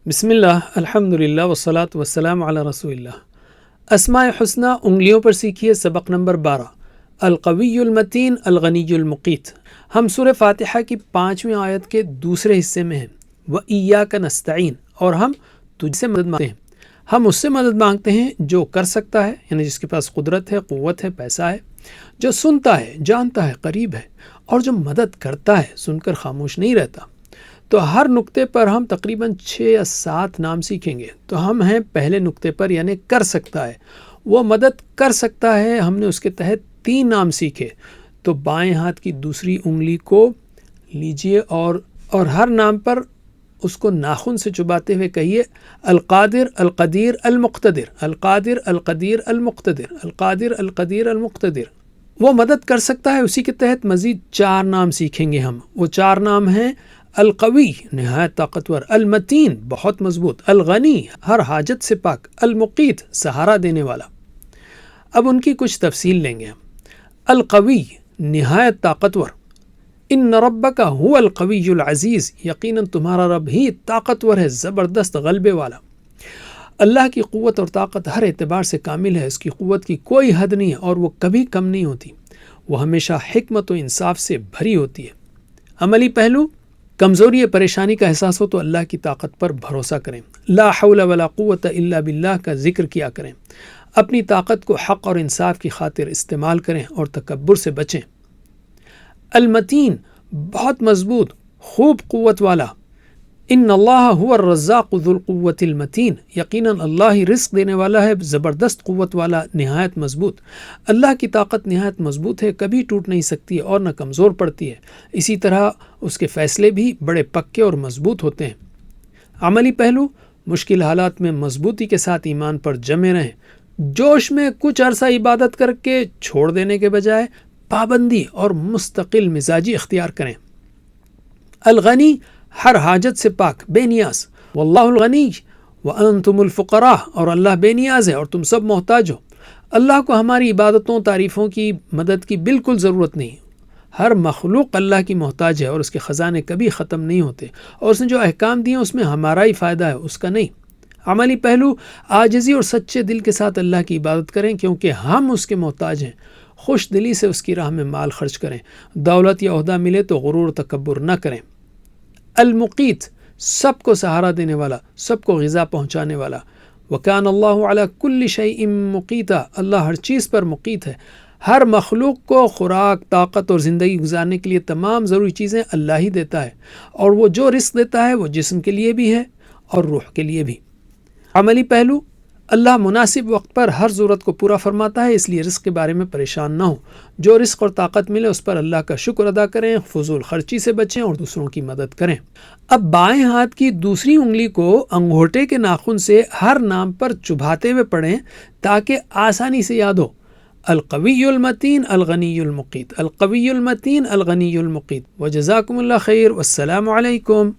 بسم اللہ، الحمدللہ والصلاۃ والسلام علی رسول اللہ۔ اسماء حسنی انگلیوں پر سیکھیے، سبق نمبر 12، القوی المتین الغنی المقیت۔ ہم سورہ فاتحہ کی 5ویں آیت کے دوسرے حصے میں ہیں، وَإِيَّاكَ نَسْتَعِينُ، اور ہم تجھ سے مدد مانگتے ہیں۔ ہم اس سے مدد مانگتے ہیں جو کر سکتا ہے، یعنی جس کے پاس قدرت ہے، قوت ہے، پیسہ ہے، جو سنتا ہے، جانتا ہے، قریب ہے، اور جو مدد کرتا ہے، سن کر خاموش نہیں رہتا۔ تو ہر نقطے پر ہم تقریباً 6 یا 7 نام سیکھیں گے۔ تو ہم ہیں پہلے نقطے پر، یعنی کر سکتا ہے، وہ مدد کر سکتا ہے۔ ہم نے اس کے تحت 3 نام سیکھے۔ تو بائیں ہاتھ کی دوسری انگلی کو لیجئے اور ہر نام پر اس کو ناخن سے چباتے ہوئے کہیے، القادر القدیر المقتدر، القادر القدیر المقتدر، القادر القدیر المقتدر۔ وہ مدد کر سکتا ہے۔ اسی کے تحت مزید 4 نام سیکھیں گے ہم۔ وہ 4 نام ہیں: القوی، نہایت طاقتور، المتین، بہت مضبوط، الغنی، ہر حاجت سے پاک، المقیت، سہارا دینے والا۔ اب ان کی کچھ تفصیل لیں گے ہم۔ القوی، نہایت طاقتور، ان ربک هو القوی العزیز، یقیناً تمہارا رب ہی طاقتور ہے، زبردست غلبے والا۔ اللہ کی قوت اور طاقت ہر اعتبار سے کامل ہے، اس کی قوت کی کوئی حد نہیں ہے اور وہ کبھی کم نہیں ہوتی۔ وہ ہمیشہ حکمت و انصاف سے بھری ہوتی ہے۔ عملی پہلو: کمزوری یا پریشانی کا احساس ہو تو اللہ کی طاقت پر بھروسہ کریں، لا حول ولا قوت الا باللہ کا ذکر کیا کریں، اپنی طاقت کو حق اور انصاف کی خاطر استعمال کریں اور تکبر سے بچیں۔ المتین، بہت مضبوط، خوب قوت والا، ان اللہ هو الرزاق ذو القوت المتین، یقیناً اللہ ہی رزق دینے والا ہے، زبردست قوت والا، نہایت مضبوط۔ اللہ کی طاقت نہایت مضبوط ہے، کبھی ٹوٹ نہیں سکتی اور نہ کمزور پڑتی ہے۔ اسی طرح اس کے فیصلے بھی بڑے پکے اور مضبوط ہوتے ہیں۔ عملی پہلو: مشکل حالات میں مضبوطی کے ساتھ ایمان پر جمے رہیں۔ جوش میں کچھ عرصہ عبادت کر کے چھوڑ دینے کے بجائے پابندی اور مستقل مزاجی اختیار کریں۔ الغنی، ہر حاجت سے پاک، بے نیاز، واللہ الغنی وانتم الفقراء، اور اللہ بے نیاز ہے اور تم سب محتاج ہو۔ اللہ کو ہماری عبادتوں، تعریفوں کی، مدد کی بالکل ضرورت نہیں۔ ہر مخلوق اللہ کی محتاج ہے اور اس کے خزانے کبھی ختم نہیں ہوتے، اور اس نے جو احکام دیے اس میں ہمارا ہی فائدہ ہے، اس کا نہیں۔ عملی پہلو: عاجزی اور سچے دل کے ساتھ اللہ کی عبادت کریں، کیونکہ ہم اس کے محتاج ہیں۔ خوش دلی سے اس کی راہ میں مال خرچ کریں۔ دولت یا عہدہ ملے تو غرور و تکبر نہ کریں۔ المقیت، سب کو سہارا دینے والا، سب کو غذا پہنچانے والا۔ وکان اللہ علی کل شیء مقیتا، اللہ ہر چیز پر مقیت ہے۔ ہر مخلوق کو خوراک، طاقت اور زندگی گزارنے کے لیے تمام ضروری چیزیں اللہ ہی دیتا ہے، اور وہ جو رزق دیتا ہے وہ جسم کے لیے بھی ہے اور روح کے لیے بھی۔ عملی پہلو: اللہ مناسب وقت پر ہر ضرورت کو پورا فرماتا ہے، اس لیے رزق کے بارے میں پریشان نہ ہو۔ جو رزق اور طاقت ملے اس پر اللہ کا شکر ادا کریں، فضول خرچی سے بچیں اور دوسروں کی مدد کریں۔ اب بائیں ہاتھ کی دوسری انگلی کو انگوٹھے کے ناخن سے ہر نام پر چبھاتے ہوئے پڑھیں تاکہ آسانی سے یاد ہو۔ القوی المتین الغنی المقیت، القوی المتین الغنی المقیت۔ وجزاکم اللہ خیر، والسلام علیکم۔